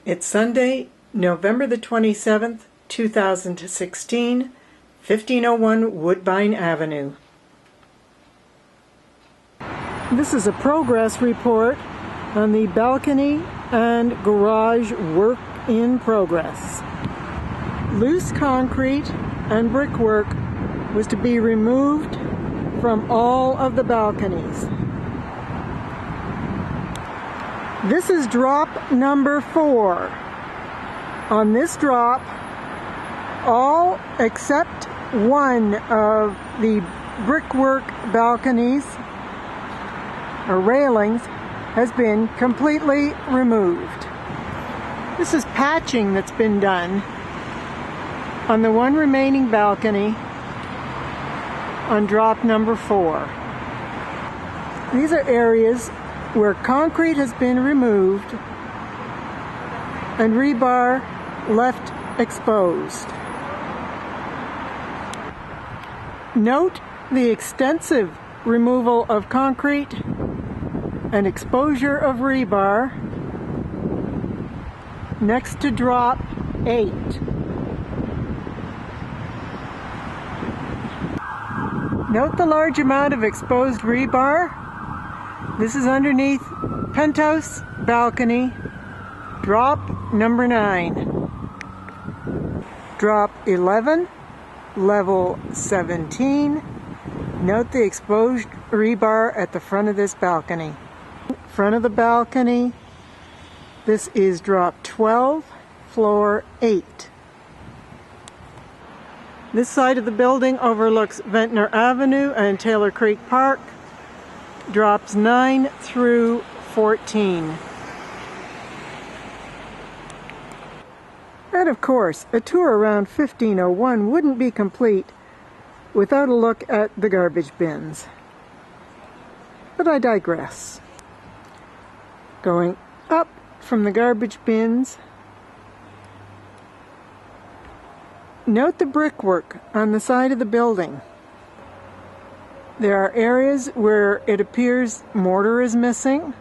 It's Sunday, November the 27th, 2016, 1501 Woodbine Avenue. This is a progress report on the balcony and garage work in progress. Loose concrete and brickwork was to be removed from all of the balconies. This is drop number 4. On this drop, all except one of the brickwork balconies or railings has been completely removed. This is patching that's been done on the one remaining balcony on drop number 4. These are areas where concrete has been removed and rebar left exposed. Note the extensive removal of concrete and exposure of rebar next to drop 8. Note the large amount of exposed rebar. This is underneath penthouse balcony, drop number 9. Drop 11, level 17. Note the exposed rebar at the front of this balcony. Front of the balcony, this is drop 12, floor 8. This side of the building overlooks Ventnor Avenue and Taylor Creek Park. Drops 9 through 14. And of course, a tour around 1501 wouldn't be complete without a look at the garbage bins. But I digress. Going up from the garbage bins, note the brickwork on the side of the building. There are areas where it appears mortar is missing.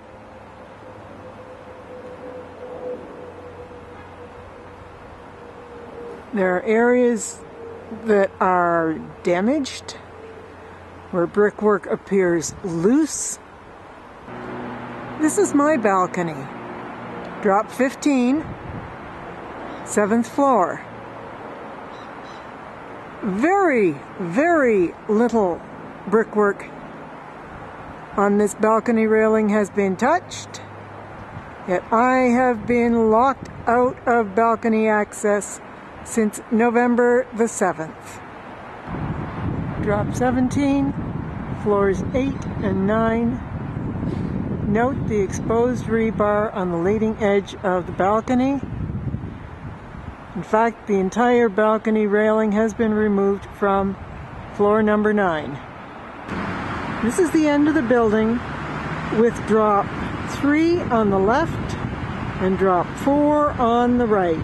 There are areas that are damaged, where brickwork appears loose. This is my balcony. Drop 15, 7th floor. Very, very little brickwork on this balcony railing has been touched, yet I have been locked out of balcony access since November the 7th. Drop 17, floors 8 and 9. Note the exposed rebar on the leading edge of the balcony. In fact, the entire balcony railing has been removed from floor number 9. This is the end of the building with drop 3 on the left and drop 4 on the right.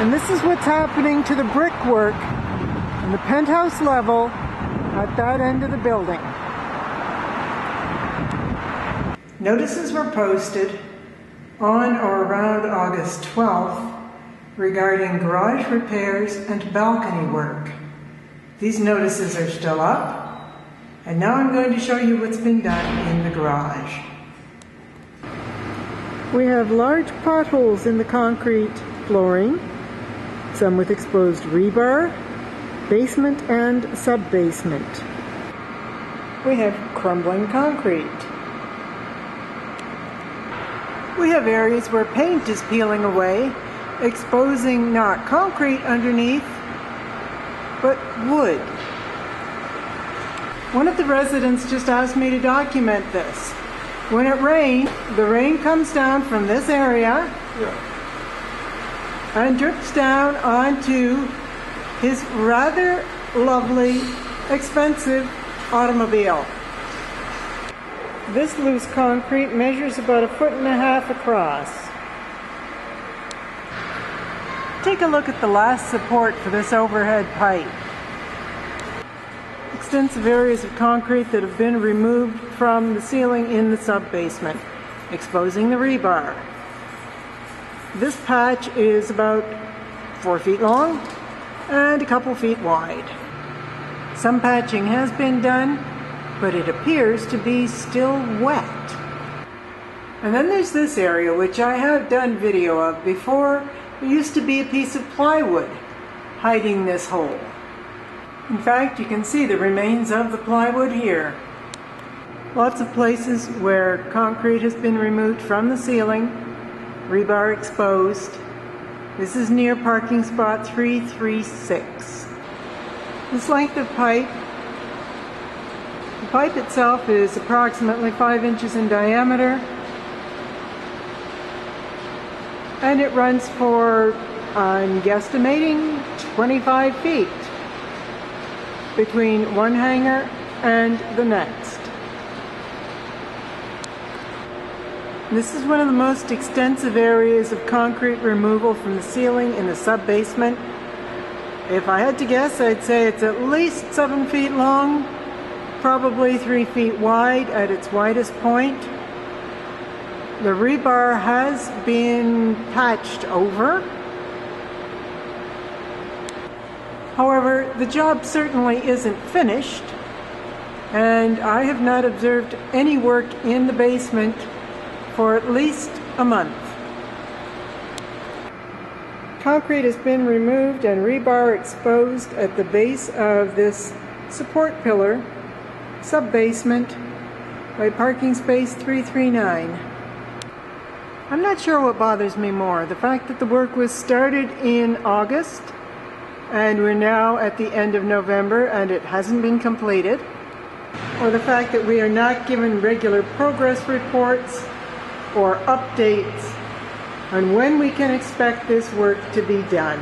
And this is what's happening to the brickwork on the penthouse level at that end of the building. Notices were posted on or around August 12th regarding garage repairs and balcony work. These notices are still up, and now I'm going to show you what's been done in the garage. We have large potholes in the concrete flooring, some with exposed rebar, basement and sub-basement. We have crumbling concrete. We have areas where paint is peeling away, exposing not concrete underneath, but wood. One of the residents just asked me to document this. When it rains, the rain comes down from this area and drips down onto his rather lovely, expensive automobile. This loose concrete measures about 1.5 feet across. Take a look at the last support for this overhead pipe. Extensive areas of concrete that have been removed from the ceiling in the sub-basement. exposing the rebar. This patch is about 4 feet long and a couple feet wide. Some patching has been done, but it appears to be still wet. And then there's this area, which I have done video of before. It used to be a piece of plywood hiding this hole. In fact, you can see the remains of the plywood here. Lots of places where concrete has been removed from the ceiling, rebar exposed. This is near parking spot 336. This length of pipe, the pipe itself is approximately 5 inches in diameter, and it runs for, I'm guesstimating, 25 feet between one hanger and the next. This is one of the most extensive areas of concrete removal from the ceiling in the sub-basement. If I had to guess, I'd say it's at least 7 feet long, probably 3 feet wide at its widest point. The rebar has been patched over. However, the job certainly isn't finished, and I have not observed any work in the basement for at least a month. Concrete has been removed and rebar exposed at the base of this support pillar, sub-basement, by parking space 339. I'm not sure what bothers me more, the fact that the work was started in August and we're now at the end of November and it hasn't been completed, or the fact that we are not given regular progress reports or updates on when we can expect this work to be done.